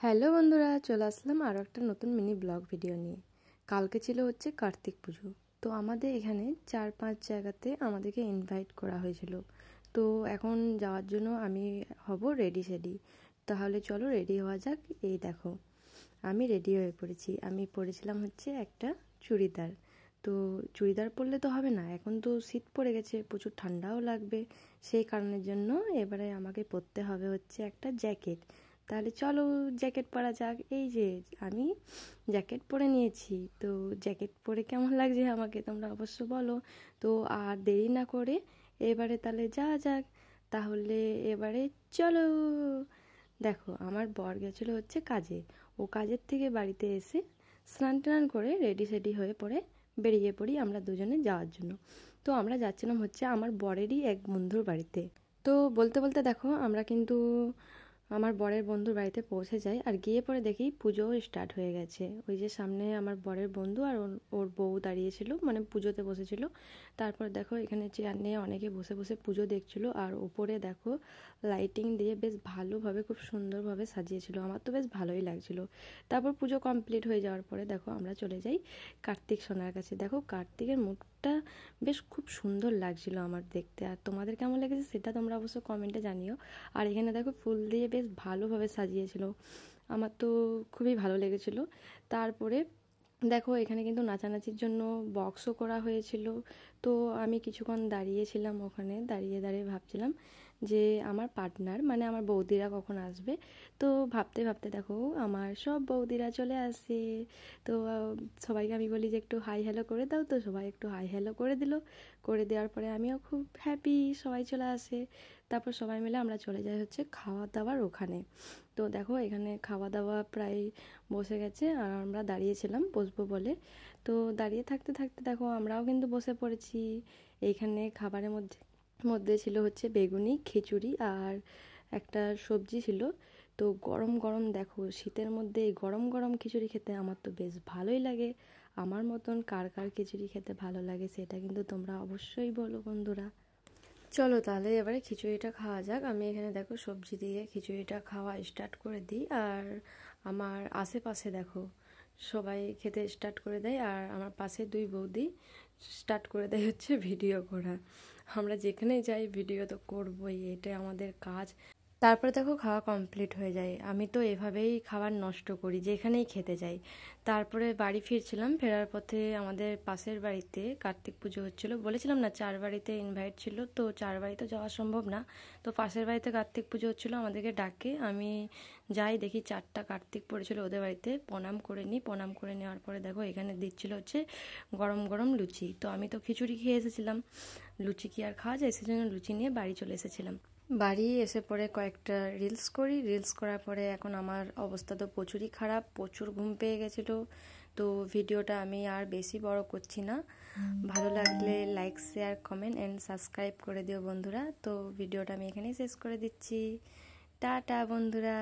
Hello বন্ধুরা, চলে আসলাম আরও একটা নতুন মিনি ব্লগ ভিডিও নিয়ে। কালকে ছিল হচ্ছে কার্তিক পুজো। তো আমাদের এখানে 4-5 জায়গাতে আমাদেরকে ইনভাইট করা হয়েছিল। তো এখন যাওয়ার জন্য আমি হব রেডি। তাহলে চলো রেডি হওয়া যাক। এই দেখো, আমি রেডি হয়ে পড়েছি। আমি পরেছিলাম হচ্ছে একটা চুড়িদার। তো চুড়িদার পরলে তো হবে না, এখন তো শীত পড়ে গেছে, প্রচুর ঠান্ডাও লাগবে। সেই কারণের জন্য এবারে আমাকে পরতে হবে হচ্ছে একটা জ্যাকেট। তাহলে চলো জ্যাকেট পরা যাক। এই যে আমি জ্যাকেট পরে নিয়েছি। তো জ্যাকেট পরে কেমন লাগছে আমাকে তোমরা অবশ্য বলো। তো আর দেরি না করে এবারে তাহলে যাওয়া যাক। তাহলে এবারে চলো। দেখো, আমার বর গেছিলো হচ্ছে কাজে। ও কাজের থেকে বাড়িতে এসে স্নান টান করে রেডি সেডি হয়ে পরে বেরিয়ে পড়ি আমরা দুজনে যাওয়ার জন্য। তো আমরা যাচ্ছিলাম হচ্ছে আমার বরেরই এক বন্ধুর বাড়িতে। তো বলতে বলতে দেখো আমরা কিন্তু আমার বরের বন্ধুর বাড়িতে পৌঁছে যাই। আর গিয়ে পরে দেখি পুজোও স্টার্ট হয়ে গেছে। ওই যে সামনে আমার বরের বন্ধু আর ওর বউ দাঁড়িয়েছিল, মানে পুজোতে বসেছিল। তারপর দেখো এখানে চেয়ার নিয়ে অনেকে বসে বসে পুজো দেখছিল। আর ওপরে দেখো লাইটিং দিয়ে বেশ ভালোভাবে, খুব সুন্দরভাবে সাজিয়েছিল। আমার তো বেশ ভালোই লাগছিল। তারপর পুজো কমপ্লিট হয়ে যাওয়ার পরে দেখো আমরা চলে যাই কার্তিক সোনার কাছে। দেখো কার্তিকের মুখটা বেশ খুব সুন্দর লাগছিল আমার দেখতে। আর তোমাদের কেমন লেগেছে সেটা তোমরা অবশ্য কমেন্টে জানিও। আর এখানে দেখো ফুল দিয়ে বেশ ভালোভাবে সাজিয়েছিল, আমার তো খুবই ভালো লেগেছিল। তারপরে দেখো এখানে কিন্তু নাচানাচির জন্য বক্সও করা হয়েছিল। তো আমি কিছুক্ষণ দাঁড়িয়েছিলাম ওখানে, দাঁড়িয়ে দাঁড়িয়ে ভাবছিলাম যে আমার পার্টনার মানে আমার বৌদিরা কখন আসবে। তো ভাবতে ভাবতে দেখো আমার সব বৌদিরা চলে আসে। তো সবাইকে আমি বলি যে একটু হাই হ্যালো করে দাও। তো সবাই একটু হাই হ্যালো করে দিল। করে দেওয়ার পরে আমিও খুব হ্যাপি, সবাই চলে আসে। তারপর সবাই মিলে আমরা চলে যাই হচ্ছে খাওয়া দাওয়ার ওখানে। তো দেখো এখানে খাওয়া দাওয়া প্রায় বসে গেছে আর আমরা দাঁড়িয়েছিলাম বসবো বলে। তো দাঁড়িয়ে থাকতে থাকতে দেখো আমরাও কিন্তু বসে পড়েছি। এইখানে খাবারের মধ্যে মধ্যে ছিল হচ্ছে বেগুনি, খিচুড়ি আর একটা সবজি ছিল। তো গরম গরম দেখো, শীতের মধ্যে এই গরম গরম খিচুড়ি খেতে আমার তো বেশ ভালোই লাগে। আমার মতন কার কার খিচুড়ি খেতে ভালো লাগে সেটা কিন্তু তোমরা অবশ্যই বলো বন্ধুরা। চলো তাহলে এবারে খিচুড়িটা খাওয়া যাক। আমি এখানে দেখো সবজি দিয়ে খিচুড়িটা খাওয়া স্টার্ট করে দিই। আর আমার আশেপাশে দেখো সবাই খেতে স্টার্ট করে দেয়। আর আমার পাশে দুই বৌদি স্টার্ট করে দেয় হচ্ছে ভিডিও করা। আমরা যেখানেই যাই ভিডিও তো করবোই, এটাই আমাদের কাজ। তারপরে দেখো খাওয়া কমপ্লিট হয়ে যায়। আমি তো এভাবেই খাবার নষ্ট করি যেখানেই খেতে যাই। তারপরে বাড়ি ফিরছিলাম, ফেরার পথে আমাদের পাশের বাড়িতে কার্তিক পুজো হচ্ছিলো। বলেছিলাম না 4 বাড়িতে ইনভাইট ছিল, তো 4 বাড়িতে যাওয়া সম্ভব না। তো পাশের বাড়িতে কার্তিক পুজো হচ্ছিলো, আমাদেরকে ডাকে। আমি যাই, দেখি 4টা কার্তিক পড়েছিল ওদের বাড়িতে। প্রণাম করে নিই। প্রণাম করে নেওয়ার পরে দেখো এখানে দিচ্ছিল হচ্ছে গরম গরম লুচি। তো আমি তো খিচুড়ি খেয়ে এসেছিলাম, লুচি কি আর খাওয়া যায়, সেজন্য লুচি নিয়ে বাড়ি চলে এসেছিলাম। বাড়ি এসে পরে কয়েকটা রিলস করি। রিলস করার পরে এখন আমার অবস্থা তো প্রচুরই খারাপ, প্রচুর ঘুম পেয়ে গেছিলো। তো ভিডিওটা আমি আর বেশি বড় করছি না। ভালো লাগলে like, share, comment and subscribe করে দিও বন্ধুরা। তো ভিডিওটা আমি এখানেই শেষ করে দিচ্ছি। টাটা বন্ধুরা।